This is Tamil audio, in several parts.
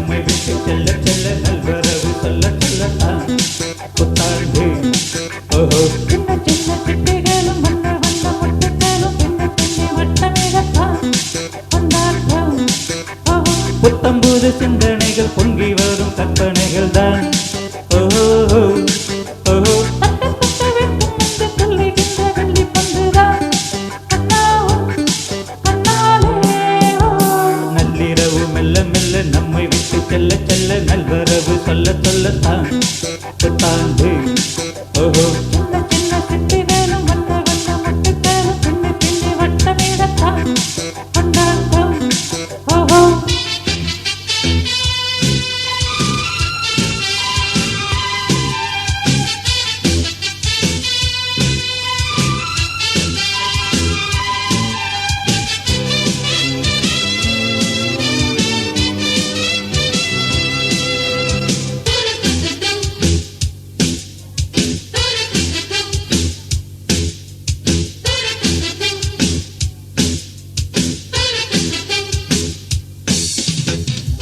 நம்மை விட்டு செல்ல செல்ல நல்வரவு சொல்ல சொல்லத்தான் புத்தாண்டு. ஓஹோ சின்ன சின்ன சிட்டுகளும் வண்ண வண்ண முட்டுகளும் பின்ன பின்னி வட்டமிடத்தான் கொண்டாட்டம். ஓஹோ புத்தம்புது சிந்தனைகள் பொங்கி வரும் கற்பனைகள் தான். ஓஹோ ஓஹோ தட்டு தட்டு வெட்டும் என்று சொல்லுகின்ற வெள்ளி பந்துதான் கண்ணாவும் கண்ணாலே. ஓ நள்ளிரவு மெல்ல மெல்ல நம்மை விட்டு செல்ல செல்ல நல்வரவு சொல்ல சொல்லத்தான் புத்தாண்டு. ஓஹோ சின்ன சின்ன சிட்டுகளும் வண்ண வண்ண முட்டுகளும் பின்னி பின்னி வட்டமிடத்தான் கொண்டாட்டம். ஓஹோ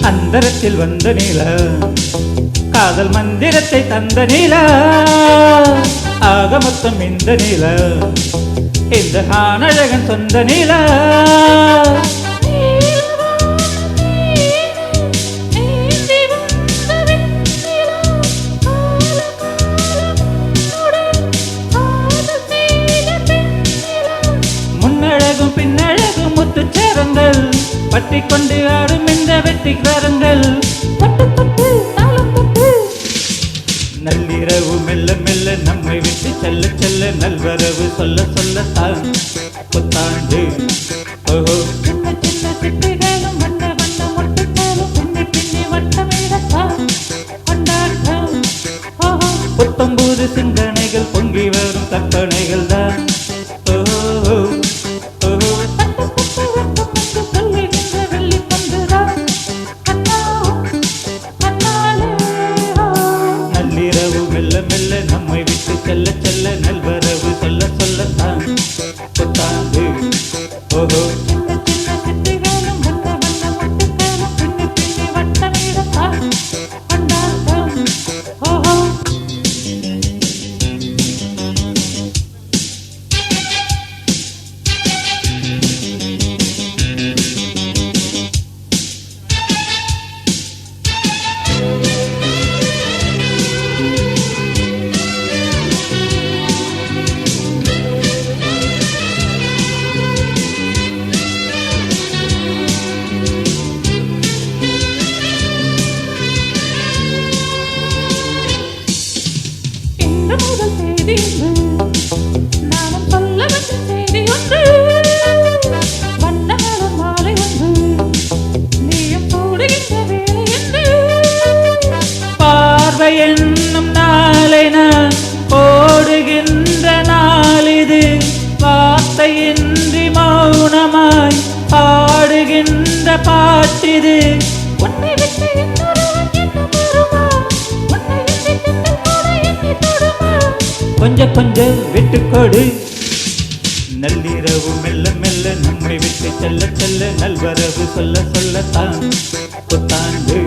அந்தரத்தில் வந்த நிலா காதல் மந்திரத்தை தந்த நிலா ஆக மொத்தம் இந்த நிலா இந்த ஆனழகன் சொந்த நிலா. முன்னழகும் பின்னழகும் முத்துச்சேரங்கள் பற்றி கொண்டு ஆடும் இந்த வெற்றிக்காரங்கள். தட்டு தட்டு தாளம் தட்டு நள்ளிரவு மெல்ல மெல்ல நம்மை விட்டு செல்ல செல்ல நல்வரவு சொல்ல சொல்லத்தான் புத்தாண்டு. ஓஹோ சின்ன சின்ன சிட்டுகளும் வண்ண வண்ண முட்டுகளும் பின்னி பின்னி வட்டமிடத்தான் கொண்டாட்டம். ஓஹோ புத்தம்பூது சிந்தனைகள் பொங்கி வரும் கற்பனைகள் தான். ஓஹோ ஓஹோ தட்டு தட்டு வெட்டும் என்று சொல்லுகின்ற வெள்ளி பந்துதான் கண்ணாவும் கண்ணாலே. ஓ நள்ளிரவு மெல்ல மெல்ல நம்மை விட்டு செல்ல செல்ல நல்வரவு சொல்ல சொல்லத்தான் புத்தாண்டு. ஓஹோ சின்ன சின்ன சிட்டுகளும் வண்ண வண்ண முட்டுகளும் பின்னி பின்னி வட்டமிடத்தான் கொண்டாட்டம். ஓஹோ இன்று முதல் தேதி ஒன்று நானும் சொல்ல வந்த செய்தி ஒன்று. வண்ணங்களும் மாலை ஒன்று நீயும் கூடுகின்ற வேலை என்று. பார்வை என்னும் நாளை நான் ஓடுகின்ற நாள் இது. வார்த்தையின்றி மௌனமாய் பாடுகின்ற பாட்டிது. உன்னை விட்டு இன்னொருவன் என்ன வருமா? உன்னை இன்றி தென்றல் கூட என்னை தொடுமா? கொஞ்சம் கொஞ்சம் விட்டுக்கொடு. நள்ளிரவு மெல்ல மெல்ல நம்மை விட்டு செல்ல செல்ல நல்வரவு சொல்ல சொல்லத்தான் புத்தாண்டு.